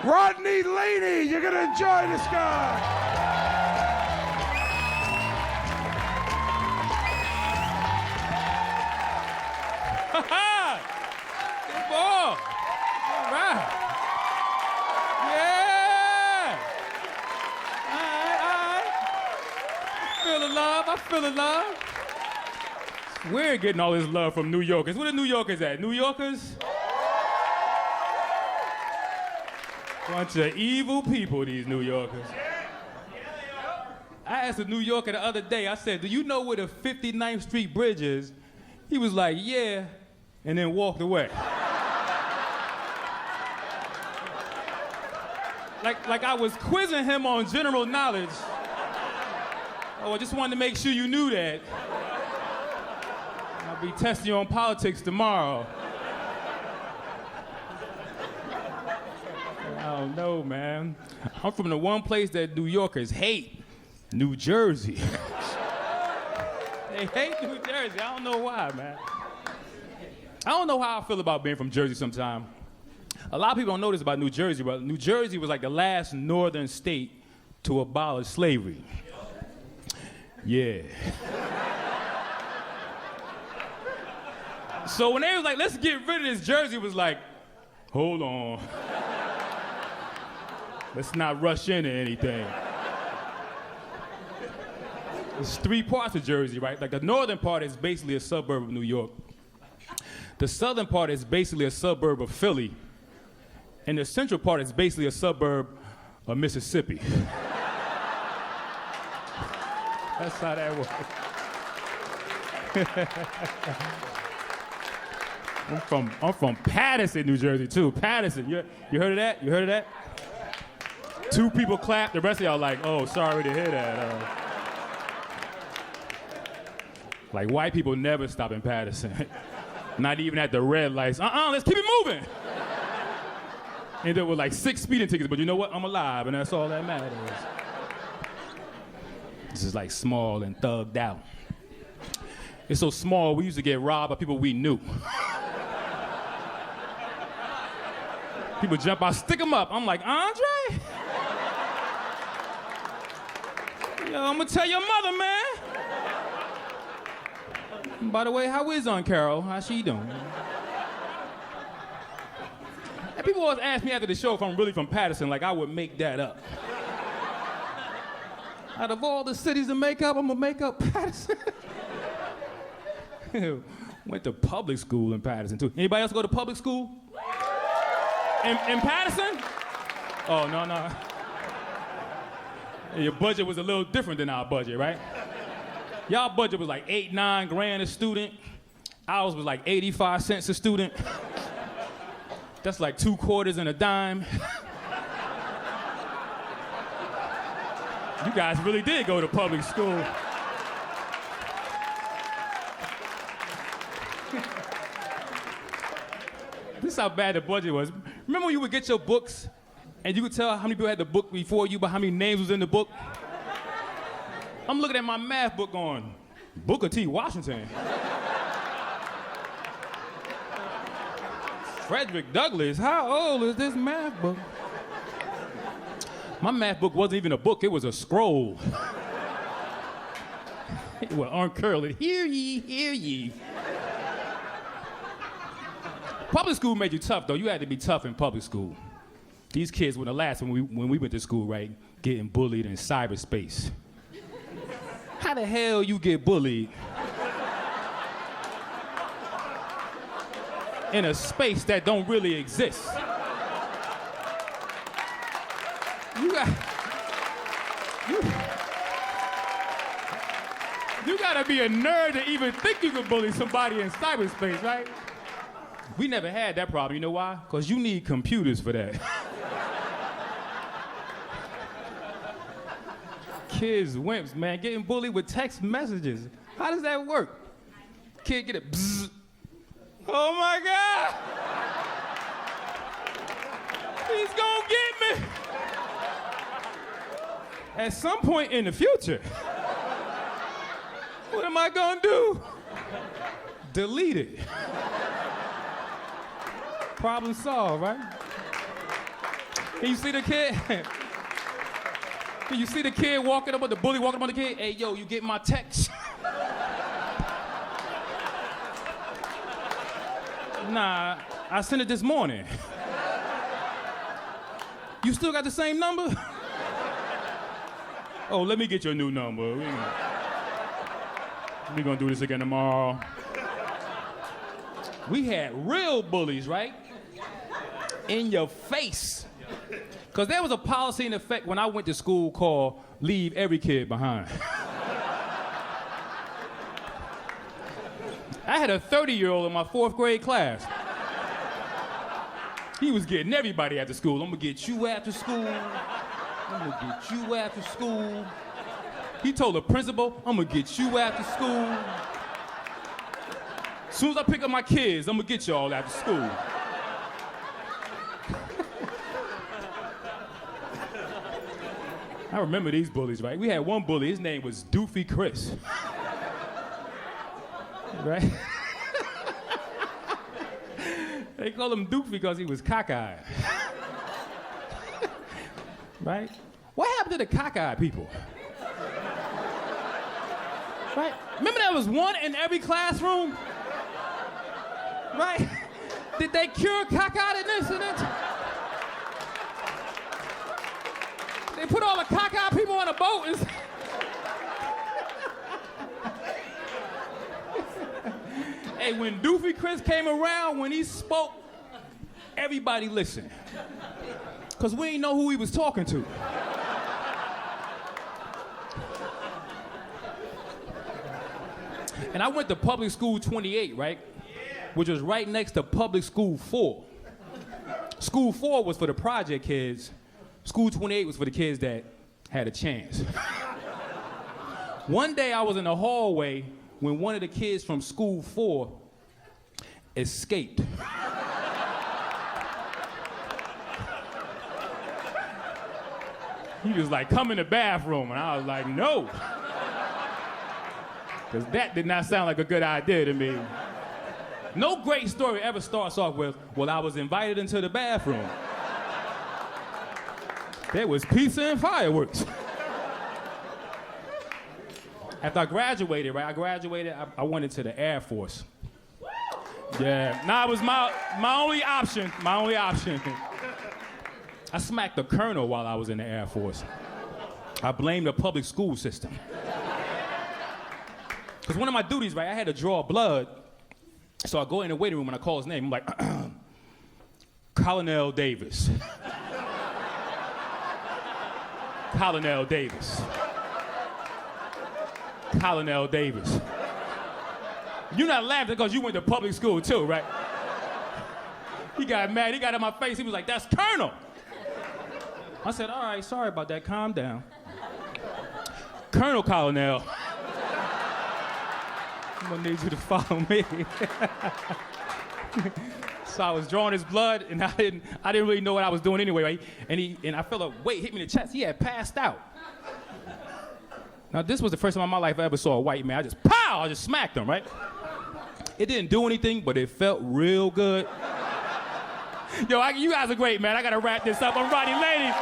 Rodney Laney. You're gonna enjoy this guy. Good ball. All right. Yeah. All right. I feel the love. We're getting all this love from New Yorkers. Where the New Yorkers at? New Yorkers? Bunch of evil people, these New Yorkers. I asked a New Yorker the other day, I said, do you know where the 59th Street Bridge is? He was like, yeah, and then walked away. like I was quizzing him on general knowledge. Oh, I just wanted to make sure you knew that. I'll be testing you on politics tomorrow. I don't know, man. I'm from the one place that New Yorkers hate, New Jersey. They hate New Jersey. I don't know why, man. I don't know how I feel about being from Jersey sometimes. A lot of people don't know this about New Jersey, but New Jersey was like the last northern state to abolish slavery. Yeah. So when they was like, let's get rid of this, Jersey was like, hold on. Let's not rush into anything. There's three parts of Jersey, right? Like the northern part is basically a suburb of New York. The southern part is basically a suburb of Philly. And the central part is basically a suburb of Mississippi. That's how that works. I'm from Paterson, New Jersey, too. Paterson. You heard of that? You heard of that? 2 people clap. The rest of y'all like, oh, sorry to hear that. Like white people never stop in Paterson. Not even at the red lights. Let's keep it moving. And there were like 6 speeding tickets, but you know what? I'm alive, and that's all that matters. This is like small and thugged out. It's so small, we used to get robbed by people we knew. People jump out, stick them up. I'm like, Andre? Yo, I'm gonna tell your mother, man. By the way, how is Aunt Carol? How's she doing? And people always ask me after the show if I'm really from Paterson, like I would make that up. Out of all the cities to make up, I'm gonna make up Paterson. Went to public school in Paterson too. Anybody else go to public school? In Paterson? Oh, no. Your budget was a little different than our budget, right? Y'all budget was like $8-9 grand a student. Ours was like 85 cents a student. That's like 2 quarters and a dime. You guys really did go to public school. This is how bad the budget was. Remember when you would get your books and you could tell how many people had the book before you, but how many names was in the book? I'm looking at my math book going, Booker T. Washington. Frederick Douglass, how old is this math book? My math book wasn't even a book, it was a scroll. It would uncurl it, hear ye, hear ye. Public school made you tough, though. You had to be tough in public school. These kids were the last when we went to school, right? Getting bullied in cyberspace. How the hell you get bullied in a space that don't really exist? You gotta be a nerd to even think you could bully somebody in cyberspace, right? We never had that problem. You know why? Because you need computers for that. Kids, wimps, man, getting bullied with text messages. How does that work? Kid get a bzzz. Oh my God! He's gonna get me! At some point in the future, what am I gonna do? Delete it. Problem solved, right? You see the kid? You see the kid walking up with the bully walking up on the kid? Hey, yo, you get my text? Nah, I sent it this morning. You still got the same number? Oh, let me get your new number. We're gonna do this again tomorrow. We had real bullies, right? In your face. Because there was a policy in effect when I went to school called leave every kid behind. I had a 30-year-old in my 4th grade class. He was getting everybody after school. I'm gonna get you after school. I'm gonna get you after school. He told the principal, I'm gonna get you after school. As soon as I pick up my kids, I'm gonna get y'all after school. I remember these bullies, right? We had one bully, his name was Doofy Chris. Right? They called him Doofy because he was cockeyed. Right? What happened to the cockeyed people? Right? Remember there was one in every classroom? Right? Did they cure cockeyedness in it? They put all the cockeyed people on a boat and... Hey, when Doofy Chris came around, when he spoke, everybody listened. Because we didn't know who he was talking to. And I went to public school 28, right? Which was right next to public school 4. School 4 was for the project kids. School 28 was for the kids that had a chance. One day I was in the hallway when one of the kids from school 4 escaped. He was like, come in the bathroom, and I was like, no. Because that did not sound like a good idea to me. No great story ever starts off with, well, I was invited into the bathroom. There was pizza and fireworks. After I graduated, right? I went into the Air Force. Yeah, nah, it was my only option, I smacked the colonel while I was in the Air Force. I blamed the public school system. Because one of my duties, right, I had to draw blood. So I go in the waiting room and I call his name. I'm like, Colonel Davis. Colonel Davis. Colonel Davis. You're not laughing because you went to public school too, right? He got mad, he got in my face, he was like, that's Colonel. I said, all right, sorry about that, calm down. Colonel Colonel. I'm gonna need you to follow me. So I was drawing his blood, and I didn't really know what I was doing anyway, right? And I felt a weight hit me in the chest. He had passed out. Now this was the first time in my life I ever saw a white man. I just smacked him, right? It didn't do anything, but it felt real good. Yo, you guys are great, man. I gotta wrap this up. I'm Rodney Laney.